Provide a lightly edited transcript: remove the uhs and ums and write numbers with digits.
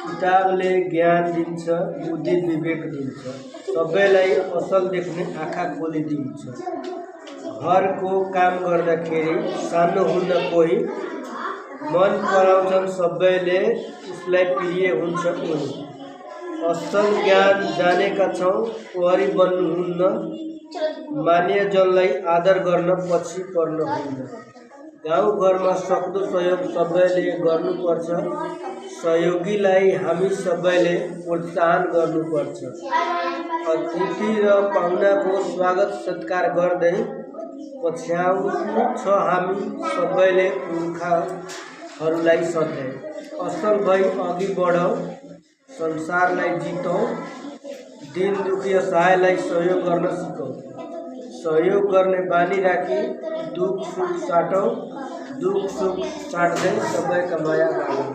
किताबले ज्ञान दिन्छ, बुद्धि विवेक दिन्छ, सबैलाई असल देख्ने आँखा खोलिदिन्छ। घरको काम गर्दाखेरि सानो हुन्न कोही, मन पराउँछन् सबैले, उसलाई प्रिय हुन्छ उनी। असल ज्ञान जानेका छौँ, प्रहरी बन्नुहुन्न, मान्यजनलाई आदर गर्न पछि पर्नुहुन्न। गाउँघरमा सक्दो सहयोग सबैले गर्नुपर्छ, सहयोगीलाई हामी सबैले प्रोत्साहन गर्नुपर्छ। अतिथि र पाहुनाको स्वागत सत्कार गर्दै पछ्याउनु छ हामी सबैले पुर्खाहरूलाई सधैँ। असल भई अघि बढौँ, संसारलाई जितौँ, दिन दुखी असहायलाई सहयोग गर्न सिकौँ। सहयोग गर्ने बानी राखी दुख सुख साटौँ, दुख सुख साट्दै सबैका माया बाँडौँ।